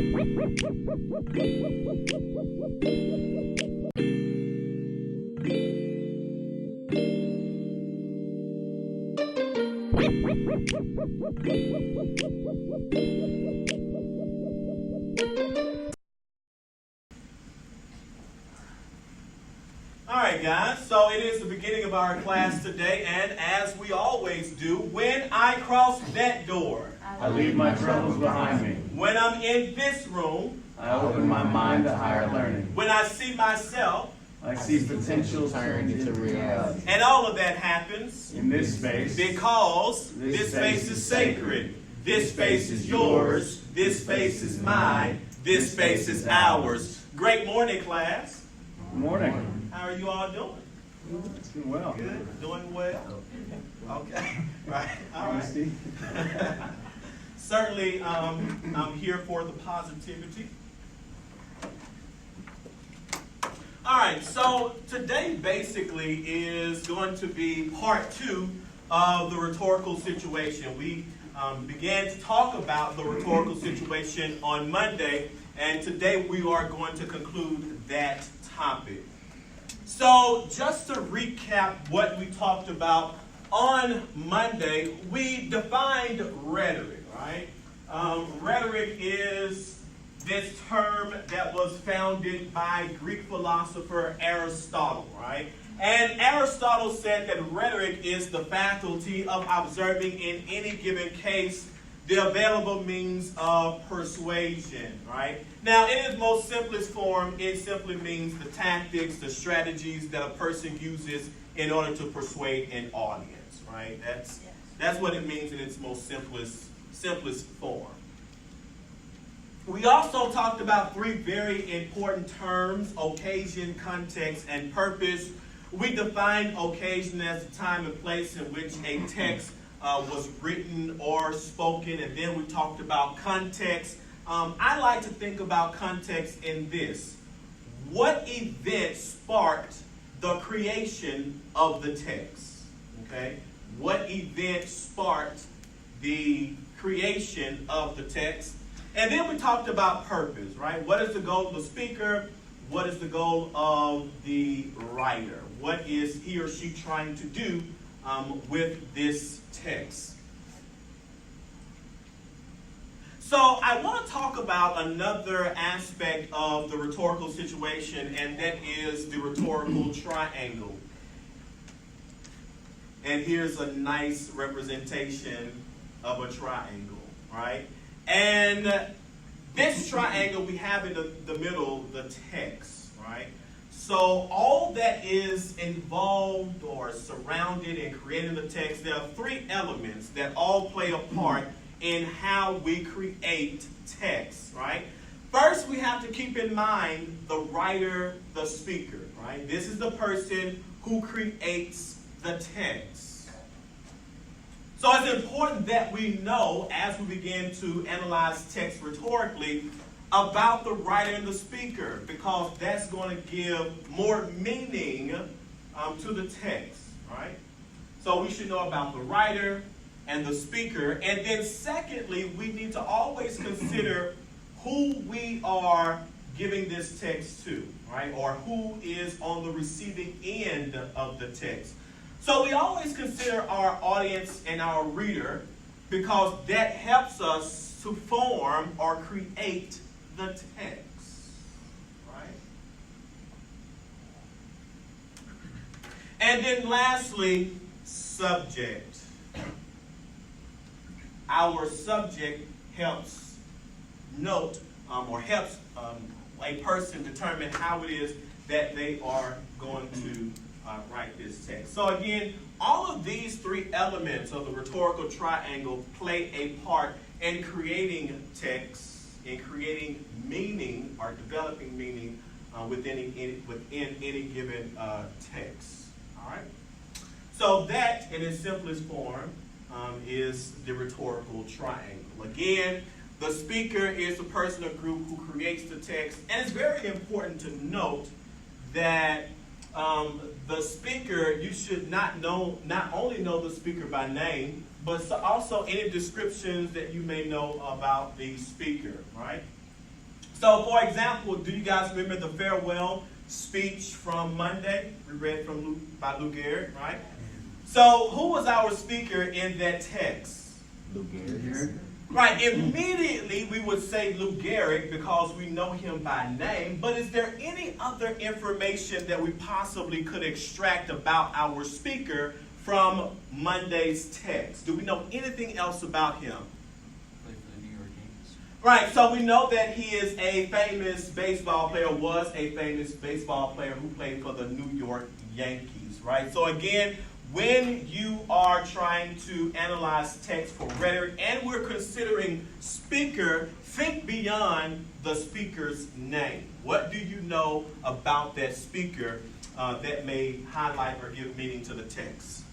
All right, guys, so it is the beginning of our class today, and as we always do, when I cross that door, I leave my troubles behind me. When I'm in this room, I open my mind to higher learning. when I see myself, I see potential turned into reality. and all of that happens In this space, because this space is sacred. This space is yours. This space is mine. This space is ours. Great morning, class. good morning. How are you all doing? It's been well. Good? Doing well? Okay. Right. All right. Certainly, I'm here for the positivity. All right, so today basically is going to be part 2 of the rhetorical situation. We began to talk about the rhetorical situation on Monday, and today we are going to conclude that topic. So just to recap what we talked about on Monday, we defined rhetoric, right? Rhetoric is this term that was founded by Greek philosopher Aristotle, right? And Aristotle said that rhetoric is the faculty of observing in any given case the available means of persuasion, right? Now, in its most simplest form, it simply means the tactics, the strategies that a person uses in order to persuade an audience, right? That's what it means in its most simplest form. We also talked about 3 very important terms: occasion, context, and purpose. We defined occasion as the time and place in which a text was written or spoken, and then we talked about context. I like to think about context in this: what event sparked the creation of the text? Okay, what event sparked the creation of the text? And then we talked about purpose, right? What is the goal of the speaker? What is the goal of the writer? What is he or she trying to do with this text? So I want to talk about another aspect of the rhetorical situation, and that is the rhetorical triangle. And here's a nice representation of a triangle, right? And this triangle, we have in the middle the text, right? So all that is involved or surrounded in creating the text, there are 3 elements that all play a part in how we create text, right? First, we have to keep in mind the writer, the speaker, right? This is the person who creates the text. So it's important that we know, as we begin to analyze text rhetorically, about the writer and the speaker, because that's going to give more meaning to the text, right? So we should know about the writer and the speaker. And then secondly, we need to always consider who we are giving this text to, right? Or who is on the receiving end of the text. So we always consider our audience and our reader, because that helps us to form or create the text, right? And then lastly, subject. Our subject helps note or helps a person determine how it is that they are going to write this text. So again, all of these 3 elements of the rhetorical triangle play a part in creating text, in creating meaning or developing meaning within any given text. All right. So that, in its simplest form, is the rhetorical triangle. Again, the speaker is the person or group who creates the text, and it's very important to note that the speaker, you should not only know the speaker by name, but also any descriptions that you may know about the speaker, right? So, for example, do you guys remember the farewell speech from Monday? We read by Lou Gehrig, right? So, who was our speaker in that text? Lou Gehrig. Right, immediately we would say Lou Gehrig because we know him by name, but is there any other information that we possibly could extract about our speaker from Monday's text? Do we know anything else about him? Played for the New York Yankees. Right, so we know that he is a famous baseball player, was a famous baseball player who played for the New York Yankees, right? So again, when you are trying to analyze text for rhetoric and we're considering speaker, think beyond the speaker's name. What do you know about that speaker that may highlight or give meaning to the text?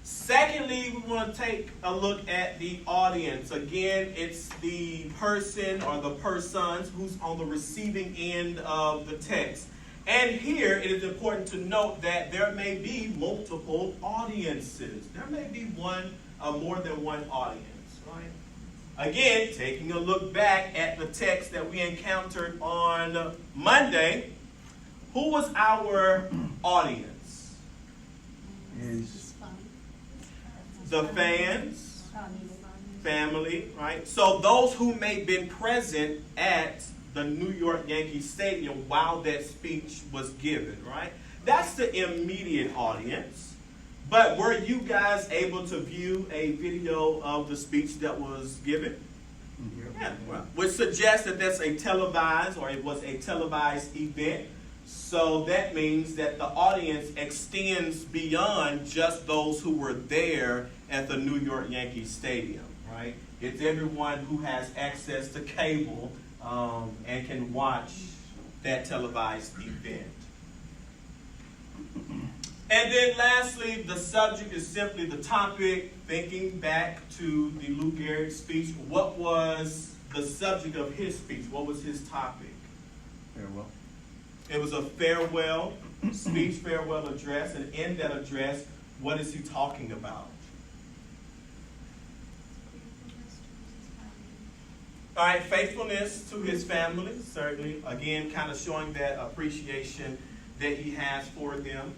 Secondly, we want to take a look at the audience. Again, it's the person or the persons who's on the receiving end of the text. And here, it is important to note that there may be multiple audiences. There may be more than one audience, right? Again, taking a look back at the text that we encountered on Monday, who was our audience? The fans, family, right? So those who may have been present at the New York Yankees Stadium while that speech was given, right? That's the immediate audience. But were you guys able to view a video of the speech that was given? Yeah, well, which suggests that that's a televised or it was a televised event. So that means that the audience extends beyond just those who were there at the New York Yankees Stadium, right? It's everyone who has access to cable and can watch that televised event. And then lastly, the subject is simply the topic. Thinking back to the Lou Gehrig speech, what was the subject of his speech? What was his topic? Farewell. It was a farewell speech, farewell address, and in that address, what is he talking about? All right, faithfulness to his family, certainly. Again, kind of showing that appreciation that he has for them.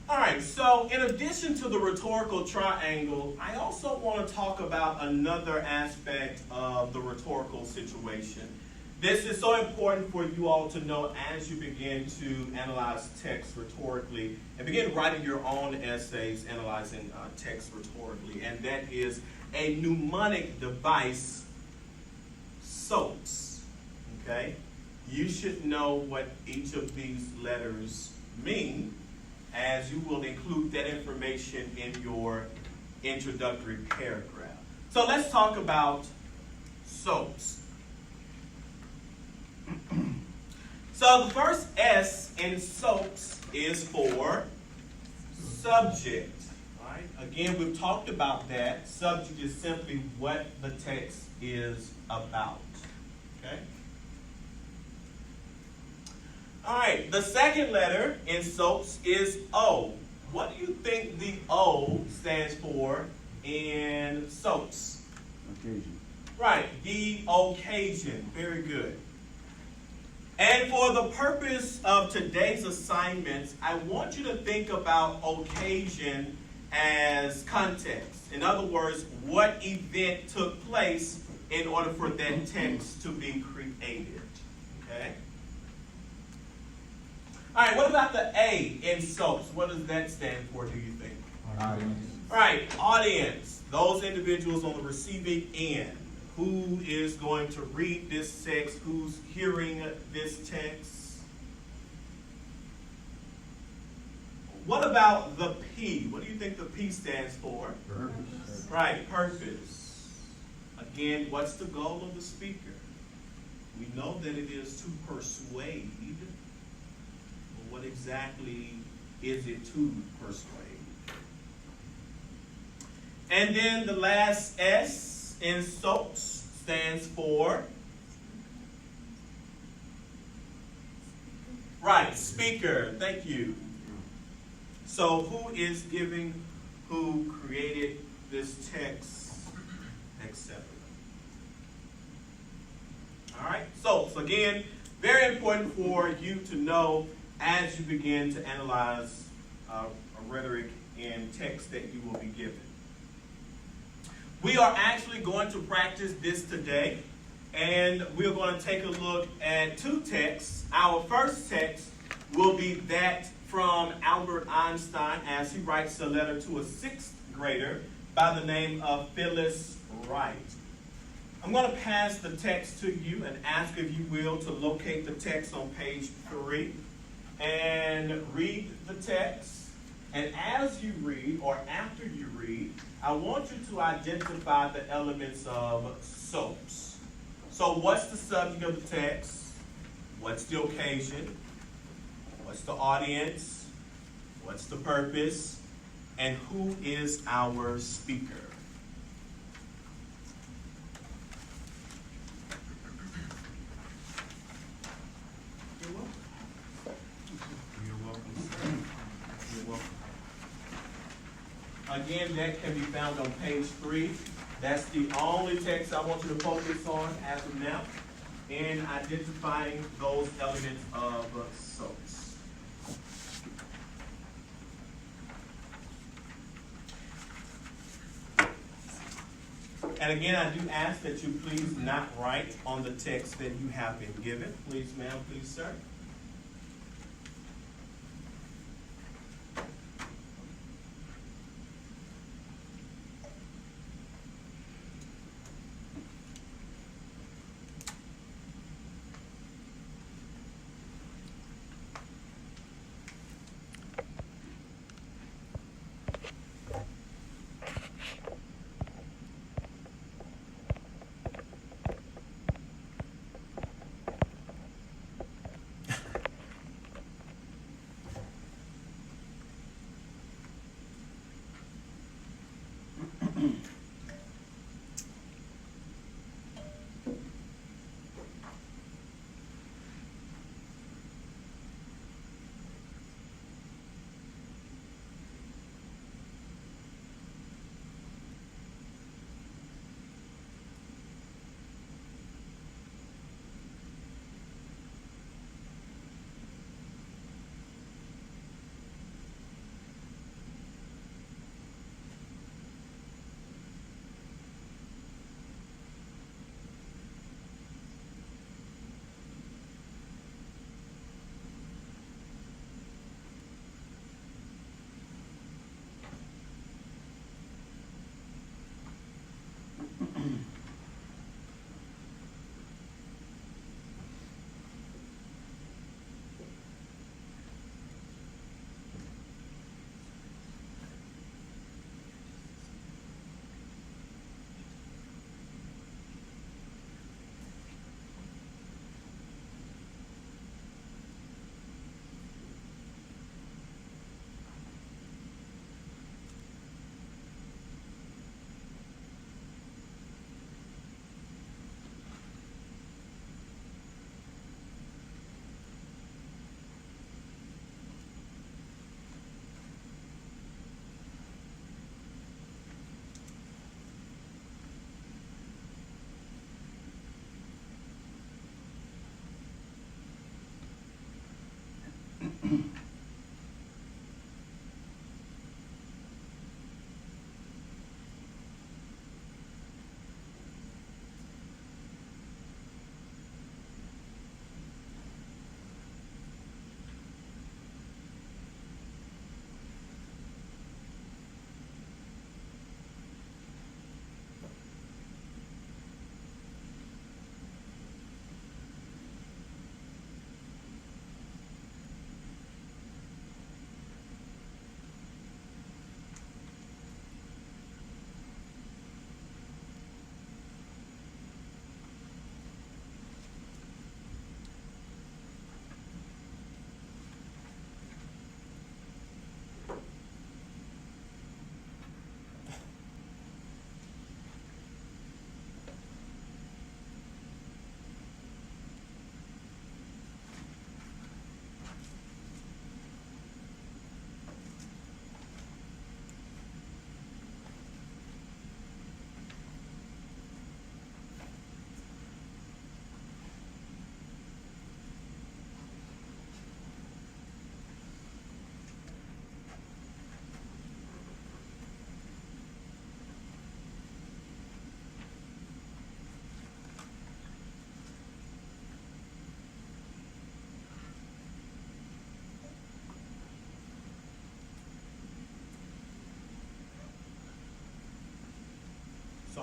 All right, so in addition to the rhetorical triangle, I also want to talk about another aspect of the rhetorical situation. This is so important for you all to know as you begin to analyze text rhetorically and begin writing your own essays analyzing text rhetorically, and that is a mnemonic device, SOAPs. Okay? You should know what each of these letters mean, as you will include that information in your introductory paragraph. So let's talk about SOAPs. So the first S in SOAPs is for subject. Right? Again, we've talked about that. Subject is simply what the text is about. Okay? All right, the second letter in SOAPs is O. What do you think the O stands for in SOAPs? Occasion. Right, the occasion. Very good. And for the purpose of today's assignments, I want you to think about occasion as context. In other words, what event took place in order for that text to be created. Okay? All right, what about the A in SOAPs? What does that stand for, do you think? Audience. All right, audience. Those individuals on the receiving end. Who is going to read this text? Who's hearing this text? What about the P? What do you think the P stands for? Purpose. Right, purpose. Again, what's the goal of the speaker? We know that it is to persuade. But what exactly is it to persuade? And then the last S in SOAPs stands for, right, speaker. Thank you. So who is giving, who created this text, etc. All right, so again, very important for you to know as you begin to analyze a rhetoric in text that you will be given. We are actually going to practice this today, and we're going to take a look at two texts. Our first text will be that from Albert Einstein as he writes a letter to a sixth grader by the name of Phyllis Wright. I'm going to pass the text to you and ask, if you will, to locate the text on page 3 and read the text. And as you read, or after you read, I want you to identify the elements of soaps. So what's the subject of the text? What's the occasion? What's the audience? What's the purpose? And who is our speaker? You're welcome. You're welcome, sir. You're welcome. Again, that can be found on page 3. That's the only text I want you to focus on as of now in identifying those elements of soaps. And again, I do ask that you please not write on the text that you have been given. Please, ma'am, please, sir.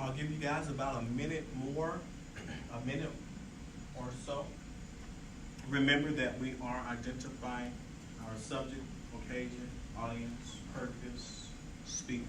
I'll give you guys about a minute or so. Remember that we are identifying our subject, occasion, audience, purpose, speaker.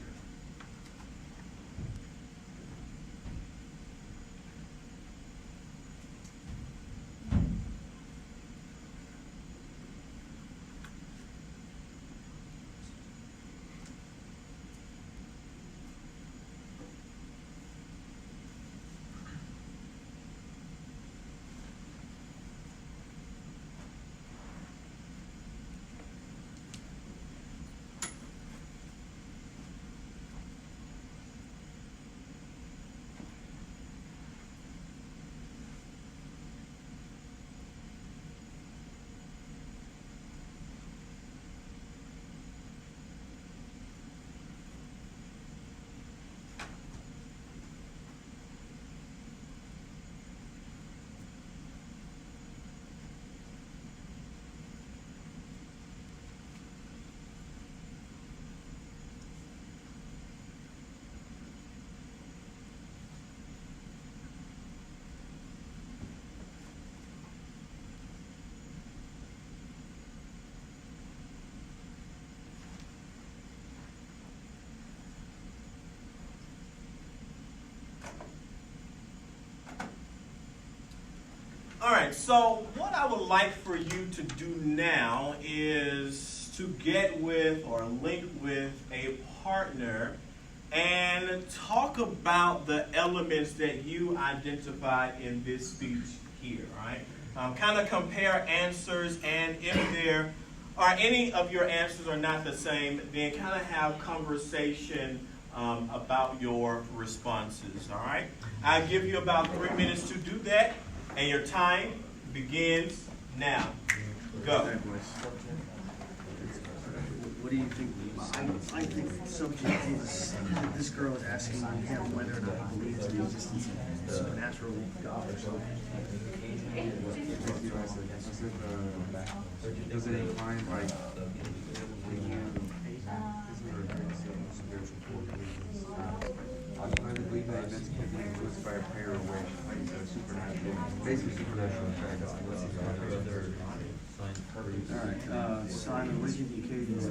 All right, so what I would like for you to do now is to get with or link with a partner and talk about the elements that you identified in this speech here, right? Kind of compare answers, and if there are any of your answers are not the same, then kind of have conversation about your responses, all right? I'll give you about 3 minutes to do that. And your time begins now. Go. What do you think? I think the subject is that this girl is asking him whether or not he believes in the existence of supernatural God or something. Does it incline like I believe that events can be influenced by a prayer or wish, like supernatural, basically supernatural effects. All right, Simon, what do you think the occasion is?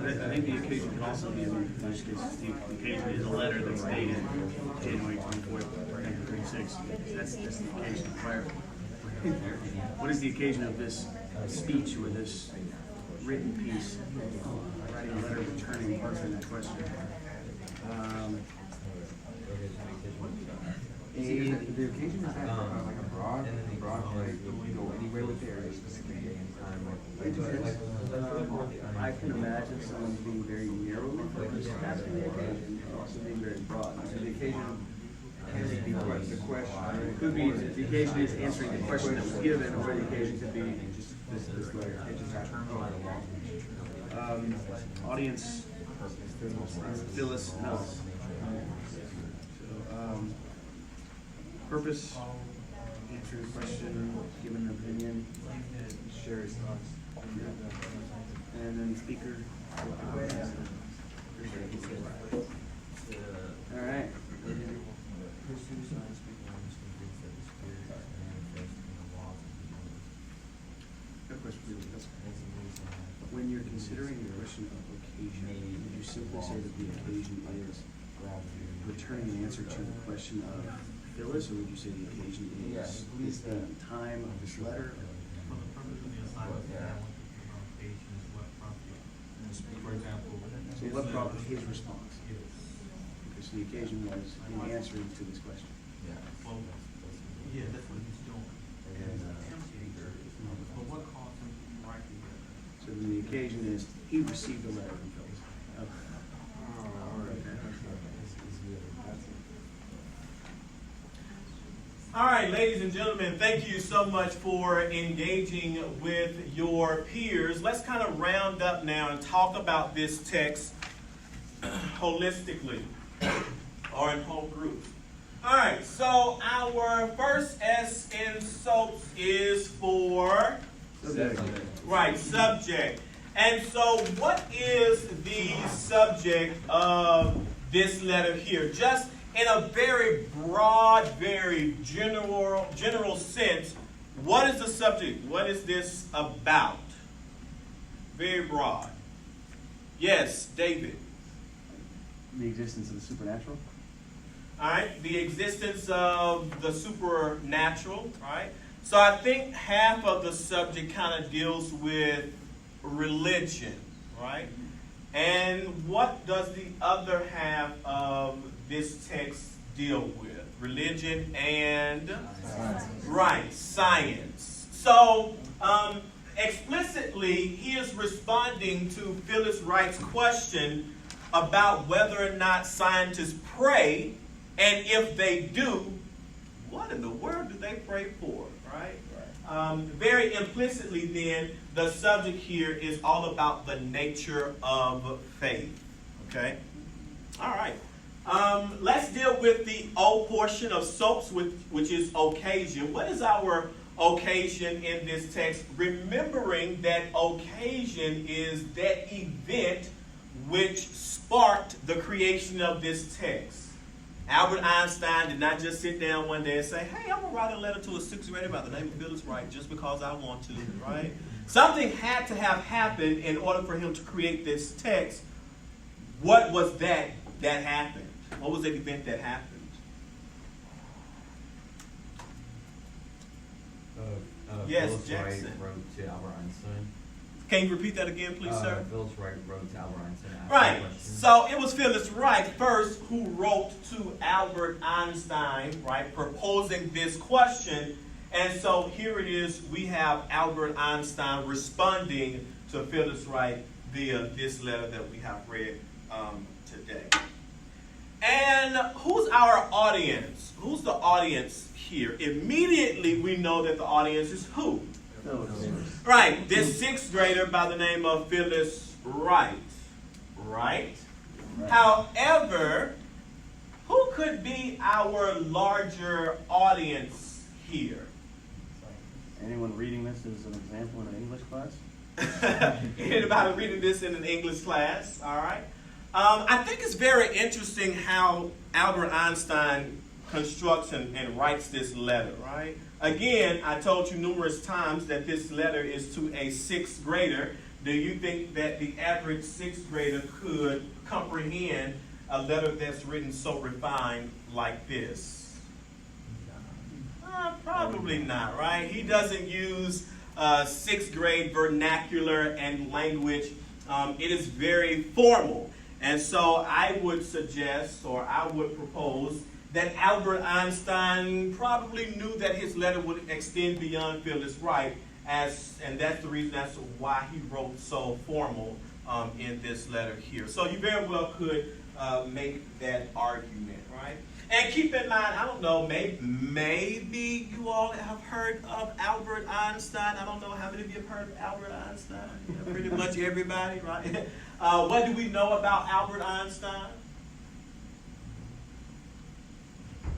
I think the occasion could also be, in this case, the occasion is a letter that's dated January 24th, 1936. That's the occasion prior. What is the occasion of this speech or this written piece? Writing a letter returning answering that question. The occasion is that like a broad, like you go anywhere with there, a specific day and time. It depends. I can imagine someone being very narrowly focused asking the occasion, and also being very broad. So the occasion Can it be what the question? it could be the occasion is answering the question that was given, or the occasion could be Just this letter. It just audience. Phyllis knows. So, purpose, answering a question, giving an opinion, share his thoughts. and then speaker. All right. Good question for you. When you're considering the question of occasion, would you simply say that the occasion is returning an answer to the question of Phyllis, or would you say the occasion is the time of this letter? For the purpose of the assignment, I want to put on occasion is what prompted. For example, So what prompted his response? yes. Because the occasion was in answering to this question. Well, yeah, that's what he's doing. But what caused him to write the letter? So then the occasion is he received a letter from Phyllis. Okay. All right, ladies and gentlemen, thank you so much for engaging with your peers. Let's kind of round up now and talk about this text holistically. or in whole groups. All right, so our first S in SOAPs is for, right, subject. And so what is the subject of this letter here? Just in a very broad, very general sense, what is the subject? What is this about? Very broad. Yes, David. The existence of the supernatural. All right, the existence of the supernatural. All right. So I think half of the subject kind of deals with religion, right? And what does the other half of this text deal with? Religion and right, science. So explicitly, he is responding to Phyllis Wright's question about whether or not scientists pray, and if they do, what in the world do they pray for, right? Very implicitly then, the subject here is all about the nature of faith, okay? All right. Let's deal with the O portion of SOAPs, which is occasion. What is our occasion in this text? Remembering that occasion is that event which sparked the creation of this text. Albert Einstein did not just sit down one day and say, hey, I'm going to write a letter to a sixth grader by the name of Phyllis Wright just because I want to, right? Something had to have happened in order for him to create this text. What was that happened? What was the event that happened? Yes, Phyllis Jackson. Wright wrote to Albert Einstein. Can you repeat that again, please, sir? Phyllis Wright wrote to Albert Einstein. Right. So it was Phyllis Wright first who wrote to Albert Einstein, right, proposing this question. And so here it is. We have Albert Einstein responding to Phyllis Wright via this letter that we have read today. And who's our audience? Who's the audience here? Immediately we know that the audience is who? Right, this sixth grader by the name of Phyllis Wright. Right? However, who could be our larger audience here? Anyone reading this as an example in an English class? Anybody reading this in an English class? All right. I think it's very interesting how Albert Einstein constructs and writes this letter, right? Again, I told you numerous times that this letter is to a sixth grader. Do you think that the average sixth grader could comprehend a letter that's written so refined like this? Probably not, right? He doesn't use sixth grade vernacular and language. It is very formal. And so I would suggest, or I would propose, that Albert Einstein probably knew that his letter would extend beyond Phyllis Wright, and that's the reason, that's why he wrote so formal in this letter here. So you very well could make that argument, right? And keep in mind, I don't know, maybe you all have heard of Albert Einstein. I don't know how many of you have heard of Albert Einstein. Yeah, pretty much everybody, right? What do we know about Albert Einstein?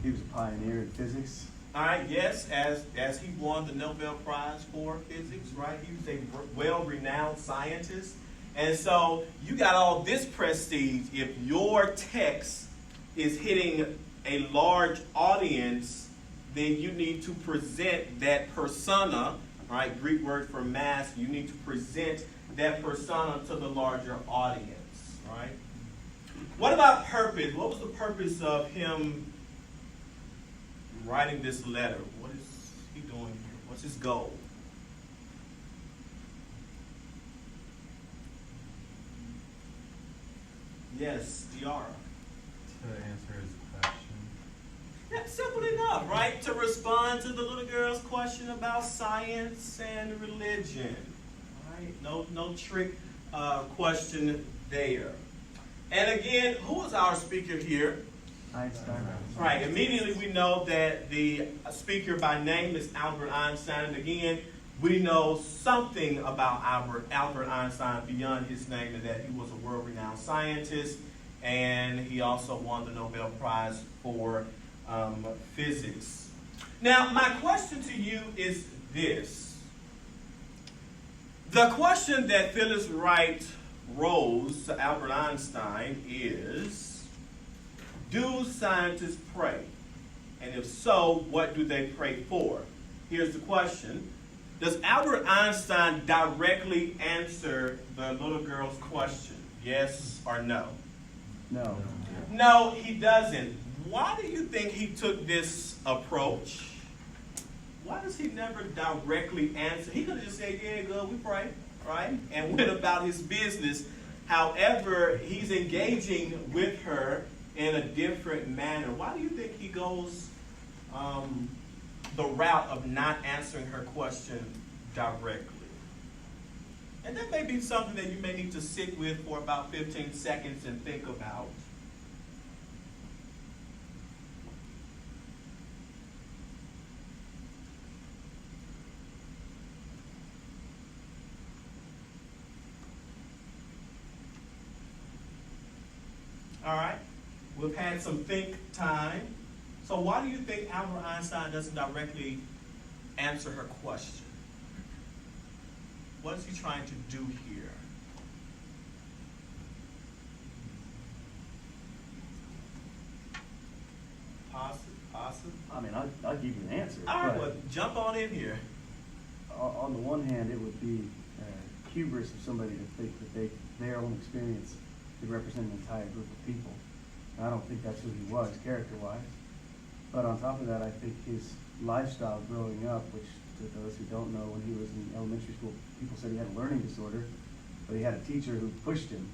He was a pioneer in physics. All right, yes, as he won the Nobel Prize for physics, right? He was a well-renowned scientist. And so you got all this prestige. If your text is hitting a large audience, then you need to present that persona, right? Greek word for mass. You need to present that persona to the larger audience, right? What about purpose? What was the purpose of him writing this letter? What is he doing here? What's his goal? Yes, Diara. To answer his question. Yeah, simple enough, right? To respond to the little girl's question about science and religion. Right? No trick question there. And again, who is our speaker here? Einstein. Right. Immediately we know that the speaker by name is Albert Einstein. And again, we know something about Albert Einstein beyond his name, and that he was a world-renowned scientist and he also won the Nobel Prize for physics. Now, my question to you is this. The question that Phyllis Wright rose to Albert Einstein is, do scientists pray? And if so, what do they pray for? Here's the question. Does Albert Einstein directly answer the little girl's question? Yes or no? No. No, he doesn't. Why do you think he took this approach? Why does he never directly answer? He could have just said, yeah, good, we pray, right? And went about his business. However, he's engaging with her in a different manner. Why do you think he goes the route of not answering her question directly? And that may be something that you may need to sit with for about 15 seconds and think about. All right, we've had some think time. So why do you think Albert Einstein doesn't directly answer her question? What is he trying to do here? Possible? I mean, I'll give you an answer. All right, but well, jump on in here. on the one hand, it would be hubris of somebody to think that their own experience could represent an entire group of people. And I don't think that's who he was, character-wise. But on top of that, I think his lifestyle growing up, which to those who don't know, when he was in elementary school, people said he had a learning disorder, but he had a teacher who pushed him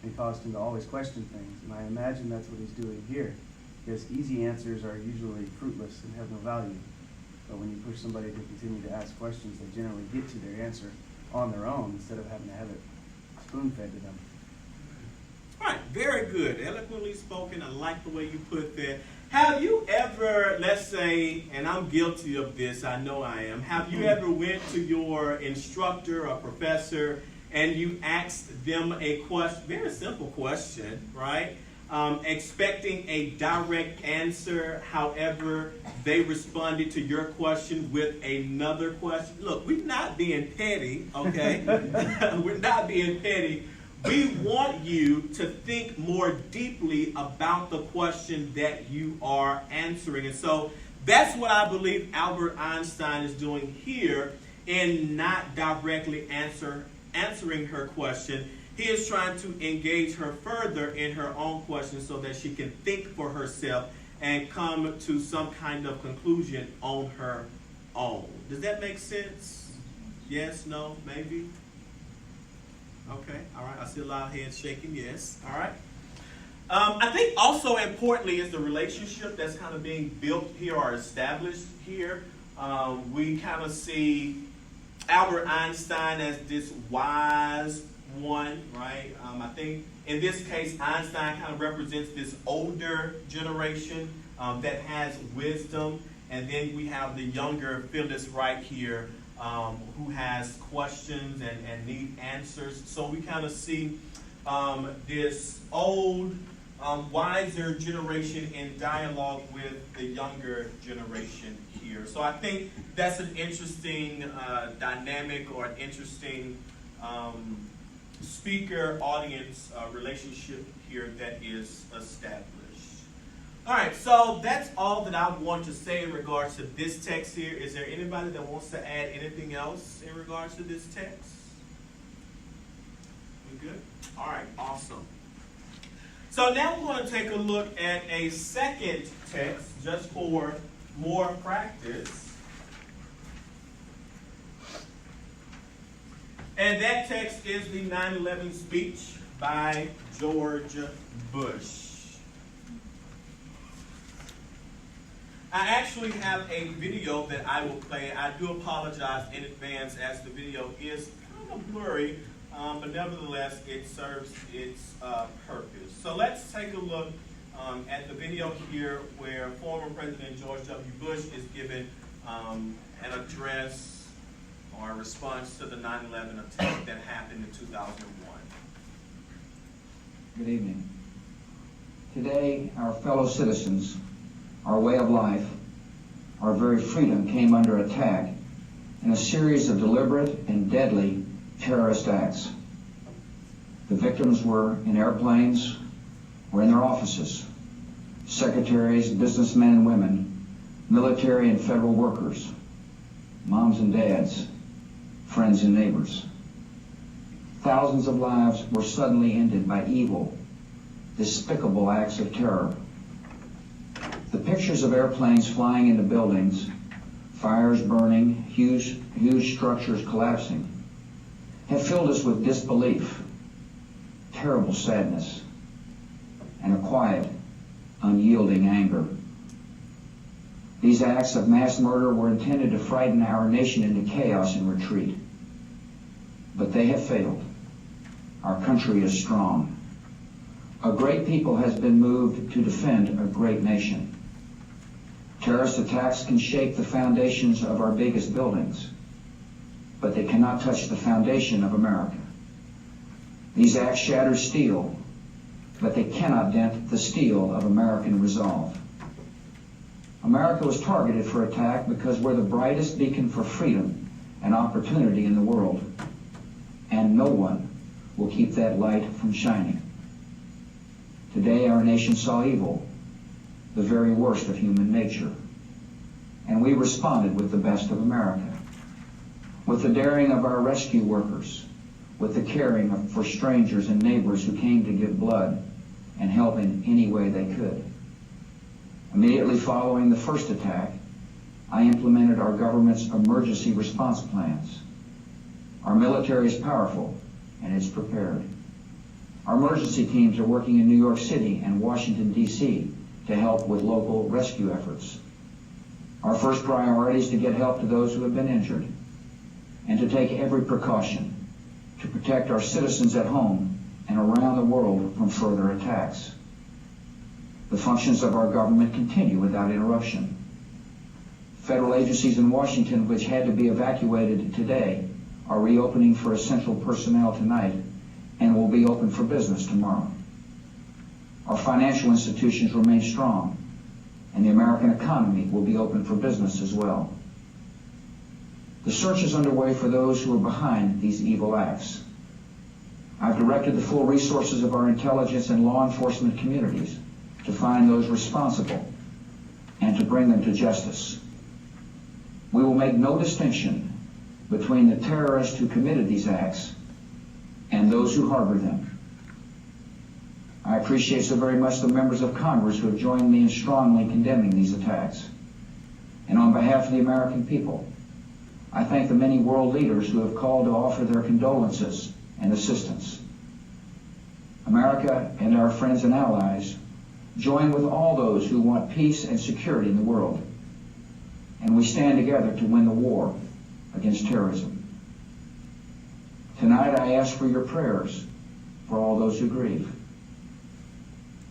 and caused him to always question things. And I imagine that's what he's doing here, because easy answers are usually fruitless and have no value. But when you push somebody to continue to ask questions, they generally get to their answer on their own instead of having to have it spoon-fed to them. All right, very good. Eloquently spoken. I like the way you put that. Have you ever, let's say, and I'm guilty of this, I know I am, have you ever went to your instructor or professor and you asked them a question, very simple question, right? Expecting a direct answer, however, they responded to your question with another question? Look, we're not being petty, okay? We're not being petty. We want you to think more deeply about the question that you are answering. And so that's what I believe Albert Einstein is doing here in not directly answering her question. He is trying to engage her further in her own question so that she can think for herself and come to some kind of conclusion on her own. Does that make sense? Yes, no, maybe? Okay, all right. I see a lot of heads shaking, yes. All right. I think also importantly is the relationship that's kind of being built here or established here. We kind of see Albert Einstein as this wise one, right? I think in this case, Einstein kind of represents this older generation that has wisdom. And then we have the younger Phyllis Wright here, who has questions and need answers. So we kind of see this old, wiser generation in dialogue with the younger generation here. So I think that's an interesting dynamic or an interesting speaker-audience relationship here that is established. All right, so that's all that I want to say in regards to this text here. Is there anybody that wants to add anything else in regards to this text? We good? All right, awesome. So now we're going to take a look at a second text just for more practice. And that text is the 9/11 speech by George Bush. I actually have a video that I will play. I do apologize in advance as the video is kind of blurry, but nevertheless it serves its purpose. So let's take a look at the video here where former President George W. Bush is given an address or a response to the 9/11 attack that happened in 2001. Good evening. Today, our fellow citizens, our way of life, our very freedom came under attack in a series of deliberate and deadly terrorist acts. The victims were in airplanes or in their offices, secretaries, businessmen and women, military and federal workers, moms and dads, friends and neighbors. Thousands of lives were suddenly ended by evil, despicable acts of terror. The pictures of airplanes flying into buildings, fires burning, huge structures collapsing, have filled us with disbelief, terrible sadness, and a quiet, unyielding anger. These acts of mass murder were intended to frighten our nation into chaos and retreat. But they have failed. Our country is strong. A great people has been moved to defend a great nation. Terrorist attacks can shake the foundations of our biggest buildings, but they cannot touch the foundation of America. These acts shatter steel, but they cannot dent the steel of American resolve. America was targeted for attack because we're the brightest beacon for freedom and opportunity in the world, and no one will keep that light from shining. Today, our nation saw evil, the very worst of human nature, and we responded with the best of America, with the daring of our rescue workers, with the caring for strangers and neighbors who came to give blood and help in any way they could. Immediately following the first attack, I implemented our government's emergency response plans. Our military is powerful and it's prepared. Our emergency teams are working in New York City and Washington, D.C. to help with local rescue efforts. Our first priority is to get help to those who have been injured and to take every precaution to protect our citizens at home and around the world from further attacks. The functions of our government continue without interruption. Federal agencies in Washington, which had to be evacuated today, are reopening for essential personnel tonight and will be open for business tomorrow. Our financial institutions remain strong, and the American economy will be open for business as well. The search is underway for those who are behind these evil acts. I've directed the full resources of our intelligence and law enforcement communities to find those responsible and to bring them to justice. We will make no distinction between the terrorists who committed these acts and those who harbor them. I appreciate so very much the members of Congress who have joined me in strongly condemning these attacks. And on behalf of the American people, I thank the many world leaders who have called to offer their condolences and assistance. America and our friends and allies join with all those who want peace and security in the world, and we stand together to win the war against terrorism. Tonight I ask for your prayers for all those who grieve,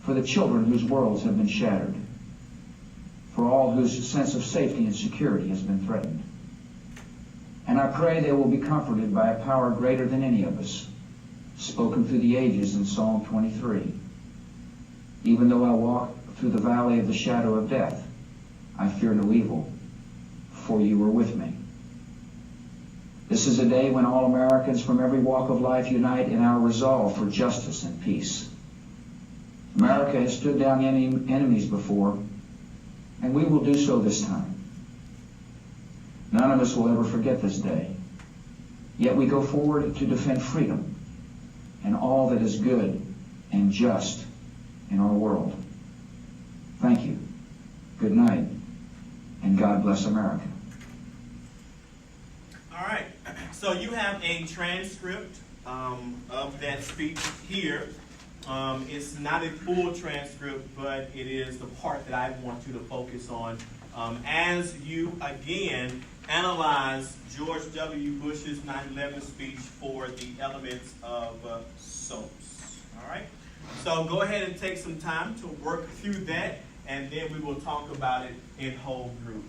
for the children whose worlds have been shattered, for all whose sense of safety and security has been threatened. And I pray they will be comforted by a power greater than any of us, spoken through the ages in Psalm 23. Even though I walk through the valley of the shadow of death, I fear no evil, for you are with me. This is a day when all Americans from every walk of life unite in our resolve for justice and peace. America has stood down enemies before, and we will do so this time. None of us will ever forget this day. Yet we go forward to defend freedom and all that is good and just in our world. Thank you. Good night, and God bless America. All right, so you have a transcript of that speech here. It's not a full transcript, but it is the part that I want you to focus on as you, again, analyze George W. Bush's 9/11 speech for the elements of SOAPs. All right, so go ahead and take some time to work through that, and then we will talk about it in whole group.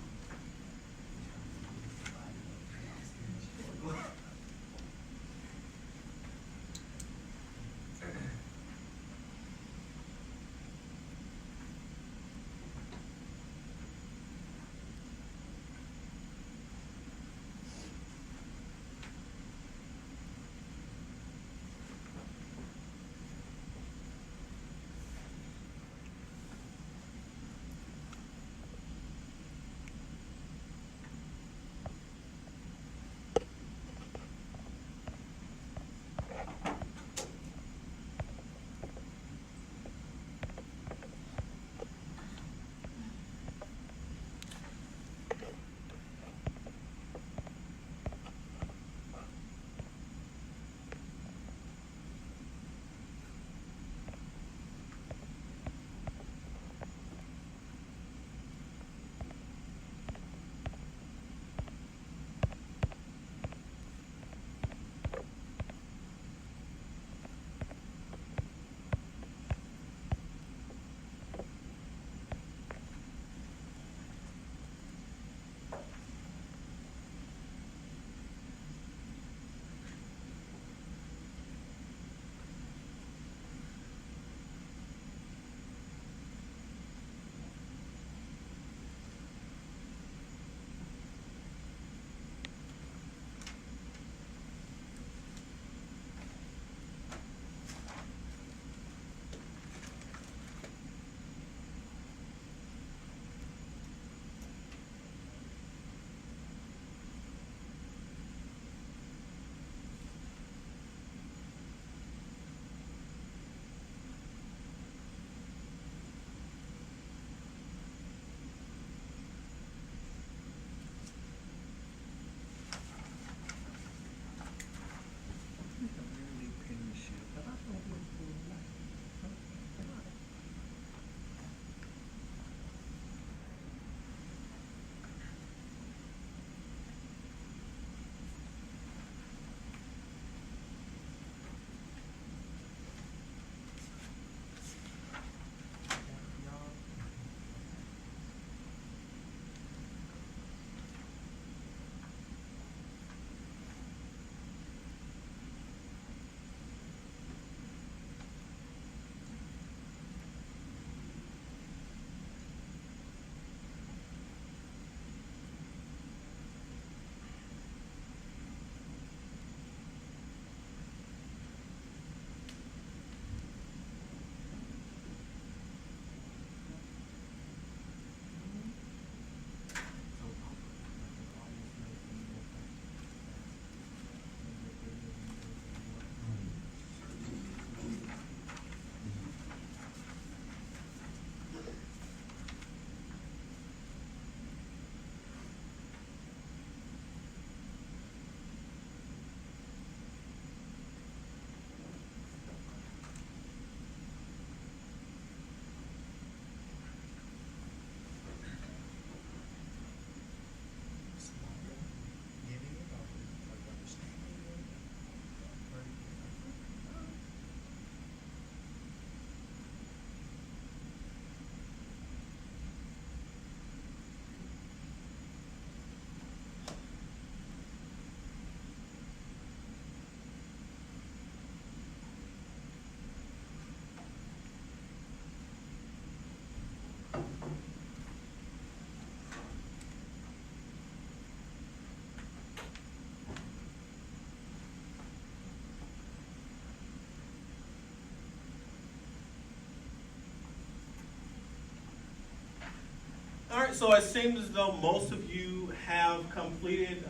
All right, so it seems as though most of you have completed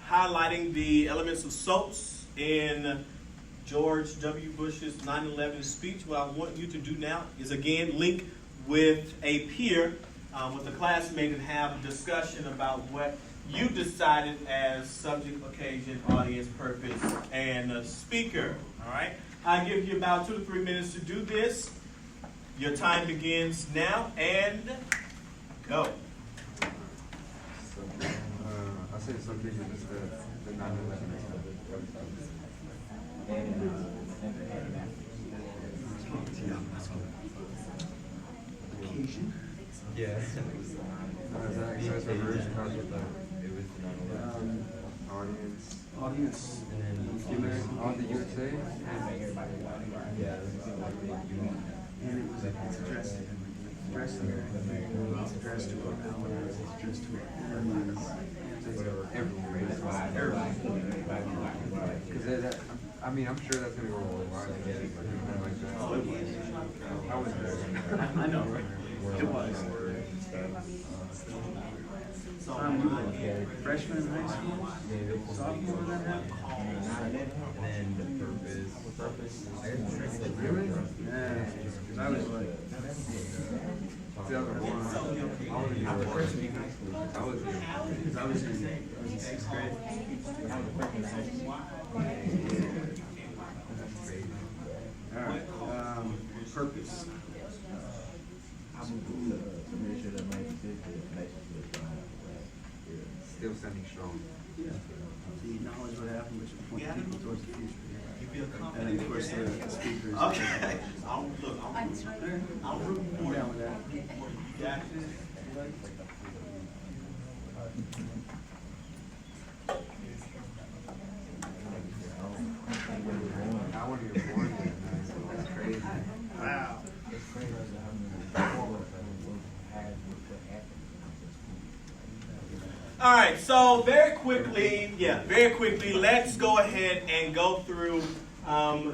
highlighting the elements of SOAPs in George W. Bush's 9/11 speech. What I want you to do now is again link with a peer, with a classmate, and have a discussion about what you decided as subject, occasion, audience, purpose, and speaker. All right, I give you about 2 to 3 minutes to do this. Your time begins now, and go. So, I say the subject is the 9/11. Occasion. Yeah. That's a version of it. It was the 9/11. Audience. Audience. And then All the USA. yeah. And it was it's addressed to him. It's addressed to him. It's addressed to our allies. It's addressed to our enemies. Because I mean, I'm sure that's gonna go worldwide. I was there. I know, right? It was. So I'm freshman in high school, sophomore when that happened. And then the purpose. Really? Yeah, because I was like, 2001. I was in 6th grade. All right, purpose. Still standing strong. Yeah. The knowledge what happened, which will point Yeah. people towards the future. You feel And confident? then, of course, the speakers. Okay. I'm rooting for I'm you. down with that. You got it? I want to get born there, man. That's crazy. Wow. All right, so very quickly, let's go ahead and go through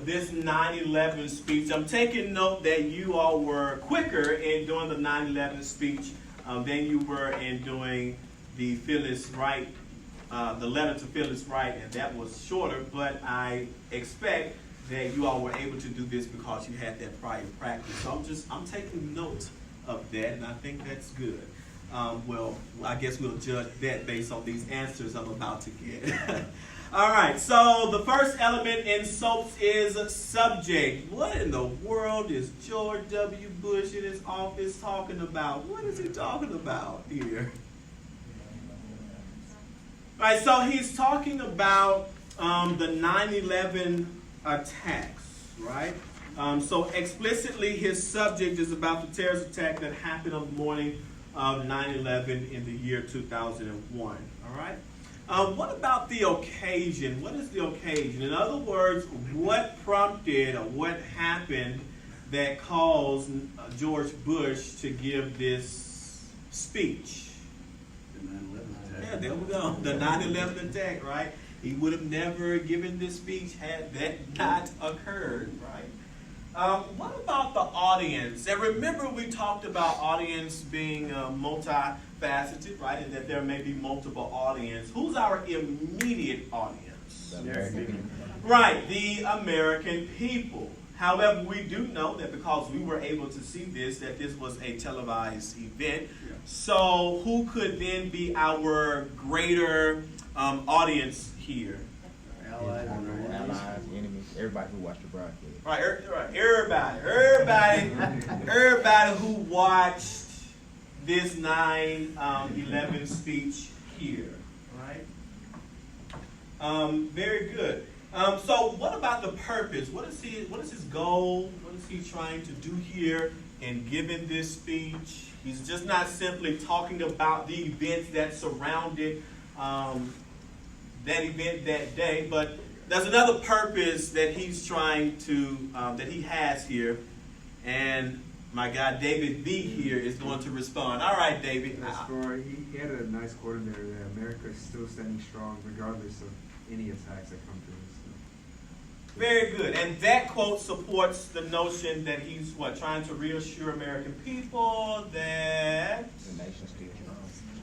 this 9/11 speech. I'm taking note that you all were quicker in doing the 9/11 speech than you were in doing the Phyllis Wright, the letter to Phyllis Wright, and that was shorter, but I expect that you all were able to do this because you had that prior practice. So I'm taking note of that, and I think that's good. Well, I guess we'll judge that based on these answers I'm about to get. All right, so the first element in SOAPs is subject. What in the world is George W. Bush in his office talking about? What is he talking about here? All right, so he's talking about the 9/11 attacks, right? So explicitly, his subject is about the terrorist attack that happened on the morning of 9/11 in the year 2001, all right? What about the occasion? What is the occasion? In other words, what prompted or what happened that caused George Bush to give this speech? The 9/11 attack. Yeah, there we go. The 9/11 attack, right? He would have never given this speech had that not occurred, right? What about the audience? And remember, we talked about audience being multifaceted, right? And that there may be multiple audience. Who's our immediate audience? Right, the American people. However, we do know that because we were able to see this, that this was a televised event. Yeah. So who could then be our greater audience here? Allies and our enemies. Enemies, everybody who watched the broadcast. Right, everybody who watched this 9/11 speech here, right? Very good. So what about the purpose? What is his goal? What is he trying to do here in giving this speech? He's just not simply talking about the events that surrounded that event that day, but there's another purpose that he's trying to, that he has here. And my guy David B here is going to respond. All right, David. He had a nice quote in there that America is still standing strong regardless of any attacks that come to us. Very good. And that quote supports the notion that he's trying to reassure American people that The nation's still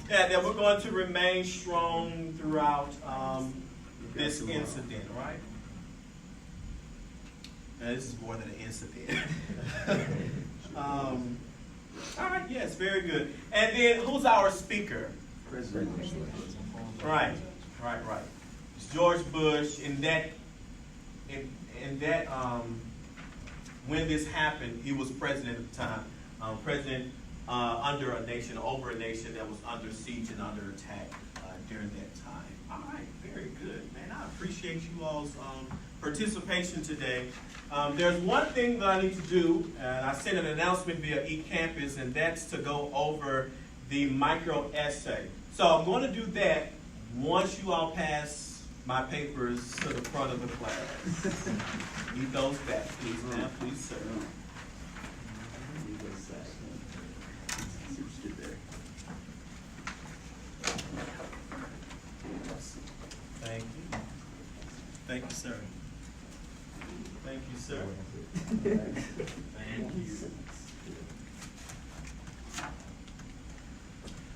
strong. that we're going to remain strong throughout this incident, right? Now, this is more than an incident. All right, yes, very good. And then who's our speaker? Right. It's George Bush. In that, when this happened, he was president at the time. President under a nation, over a nation that was under siege and under attack during that time. All right, very good, man. I appreciate you all's participation today. There's one thing that I need to do, and I sent an announcement via eCampus, and that's to go over the micro essay. So I'm going to do that once you all pass my papers to the front of the class. Need those back, please, ma'am. Please, sir. Thank you. Thank you, sir. Thank you, sir. Thank you.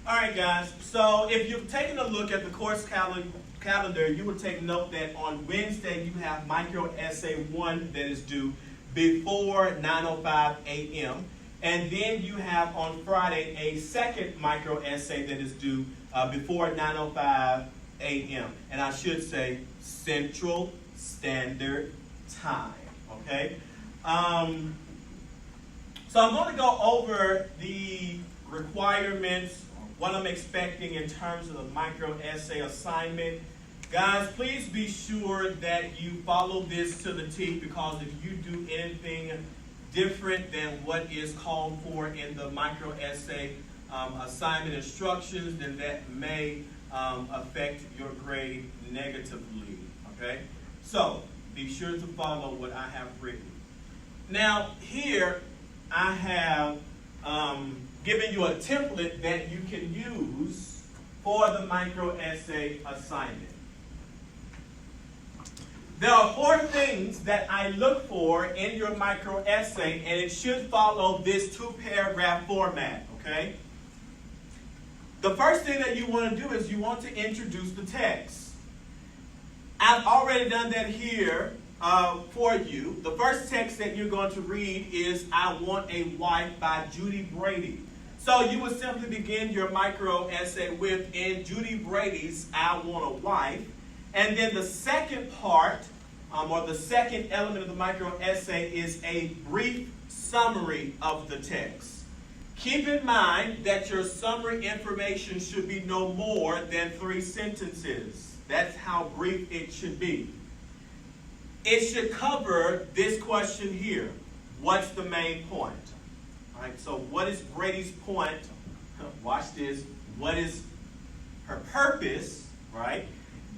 All right, guys. So if you've taken a look at the course calendar, you will take note that on Wednesday you have micro essay 1 that is due before 9:05 a.m. And then you have on Friday a second micro essay that is due before 9:05 a.m. And I should say Central Standard Time. Okay? So I'm going to go over the requirements, what I'm expecting in terms of the micro essay assignment. Guys, please be sure that you follow this to the T, because if you do anything different than what is called for in the micro essay assignment instructions, then that may affect your grade negatively. Okay? So be sure to follow what I have written. Now, here I have given you a template that you can use for the micro essay assignment. There are 4 things that I look for in your micro essay, and it should follow this 2-paragraph format, okay? The first thing that you want to do is you want to introduce the text. I've already done that here for you. The first text that you're going to read is I Want a Wife by Judy Brady. So you would simply begin your micro essay with, in Judy Brady's I Want a Wife. And then the second part, or the second element of the micro essay, is a brief summary of the text. Keep in mind that your summary information should be no more than 3 sentences. That's how brief it should be. It should cover this question here. What's the main point? All right, so what is Brady's point? Watch this. What is her purpose, right,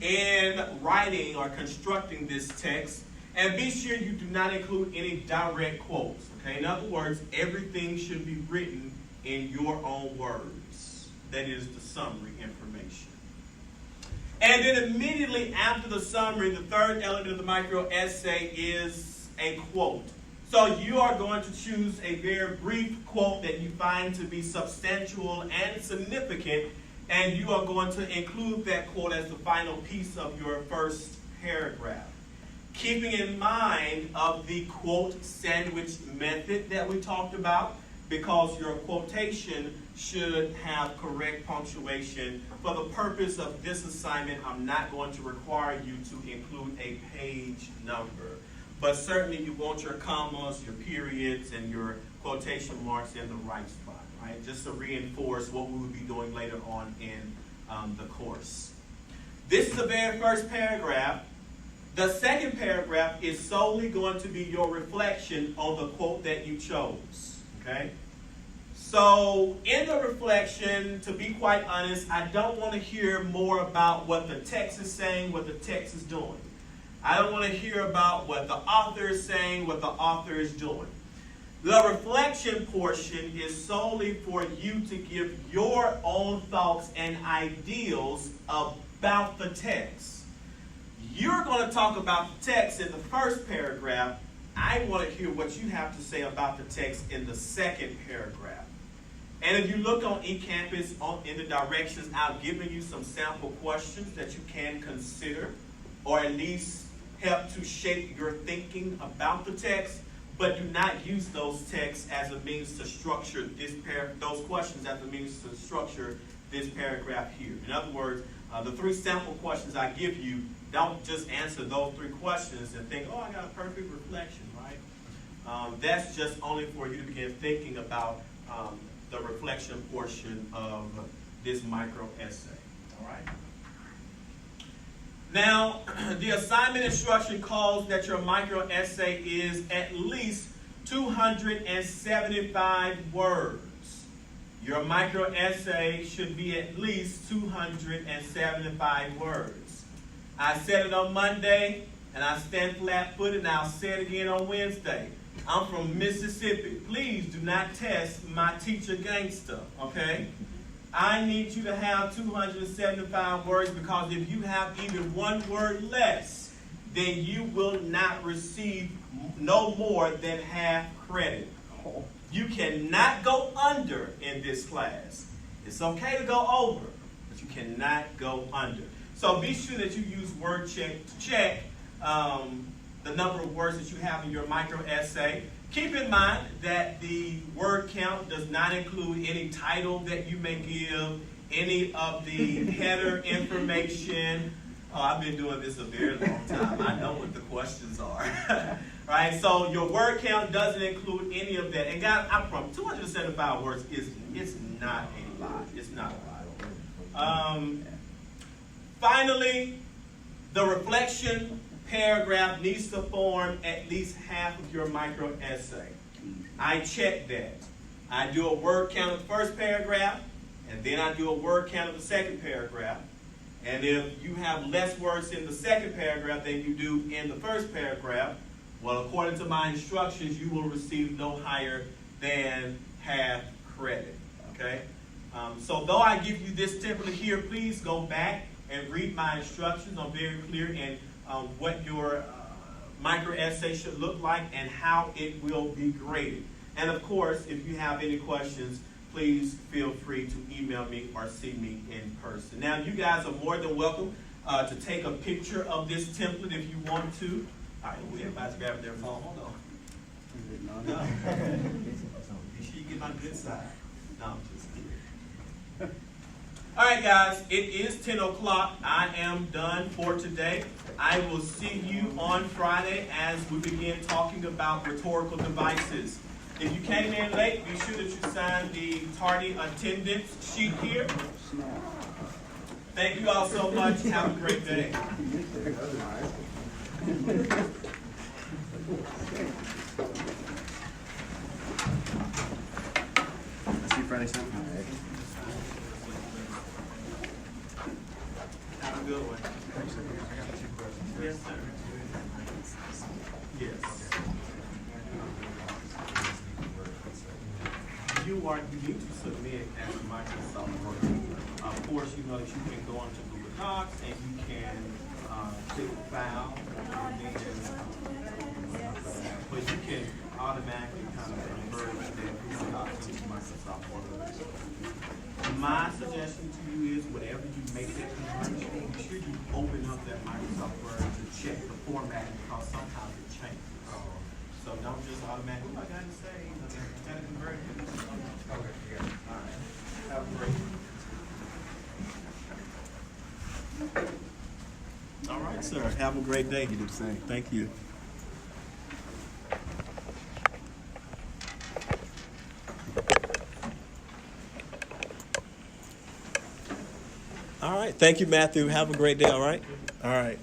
in writing or constructing this text? And be sure you do not include any direct quotes. Okay? In other words, everything should be written in your own words. That is the summary information. And then immediately after the summary, the third element of the micro essay is a quote. So you are going to choose a very brief quote that you find to be substantial and significant, and you are going to include that quote as the final piece of your first paragraph. Keeping in mind of the quote sandwich method that we talked about, because your quotation should have correct punctuation. For the purpose of this assignment, I'm not going to require you to include a page number. But certainly you want your commas, your periods, and your quotation marks in the right spot, right? Just to reinforce what we will be doing later on in the course. This is the very first paragraph. The second paragraph is solely going to be your reflection on the quote that you chose, okay? So in the reflection, to be quite honest, I don't want to hear more about what the text is saying, what the text is doing. I don't want to hear about what the author is saying, what the author is doing. The reflection portion is solely for you to give your own thoughts and ideals about the text. You're going to talk about the text in the first paragraph. I want to hear what you have to say about the text in the second paragraph. And if you look on eCampus in the directions, I've given you some sample questions that you can consider, or at least help to shape your thinking about the text. But do not use those texts as a means to structure those questions as a means to structure this paragraph here. In other words, the 3 sample questions I give you, don't just answer those 3 questions and think, oh, I got a perfect reflection, right? That's just only for you to begin thinking about the reflection portion of this micro essay. All right? Now, the assignment instruction calls that your micro essay is at least 275 words. Your micro essay should be at least 275 words. I said it on Monday, and I stand flat-footed, and I'll say it again on Wednesday. I'm from Mississippi. Please do not test my teacher gangster, okay? I need you to have 275 words, because if you have even 1 word less, then you will not receive no more than half credit. You cannot go under in this class. It's okay to go over, but you cannot go under. So be sure that you use word check to check the number of words that you have in your micro essay. Keep in mind that the word count does not include any title that you may give, any of the header information. Oh, I've been doing this a very long time. I know what the questions are. Right? So your word count doesn't include any of that. And guys, I'm from 275 words it's not a lot. It's not a lot. Finally, the reflection paragraph needs to form at least half of your micro essay. I check that. I do a word count of the first paragraph, and then I do a word count of the second paragraph. And if you have less words in the second paragraph than you do in the first paragraph, well, according to my instructions, you will receive no higher than half credit. Okay? So though I give you this template here, please go back and read my instructions. I'm very clear in what your micro essay should look like and how it will be graded. And of course, if you have any questions, please feel free to email me or see me in person. Now, you guys are more than welcome to take a picture of this template if you want to. All right, everybody's grabbing their phone. Hold on. No. You should get my good side. No, I'm just kidding. All right, guys, it is 10 o'clock. I am done for today. I will see you on Friday as we begin talking about rhetorical devices. If you came in late, be sure that you sign the tardy attendance sheet here. Thank you all so much. Have a great day. I'll see you Friday, son. Have a good one. Yes, sir. Yes. You need to submit as Microsoft Word. Of course, you know that you can go onto Google Docs and you can click file, and then, but you can automatically kind of convert that Google Docs into Microsoft Word. My suggestion to you is whenever you make that conversion, make sure you open up that Microsoft Word to check the formatting, because sometimes it changes. So don't just automatically, I got to say, I got to convert it. Okay, yeah. All right. Have a great day. All right, sir. Have a great day. You do the same. Thank you. All right. Thank you, Matthew. Have a great day. All right. All right.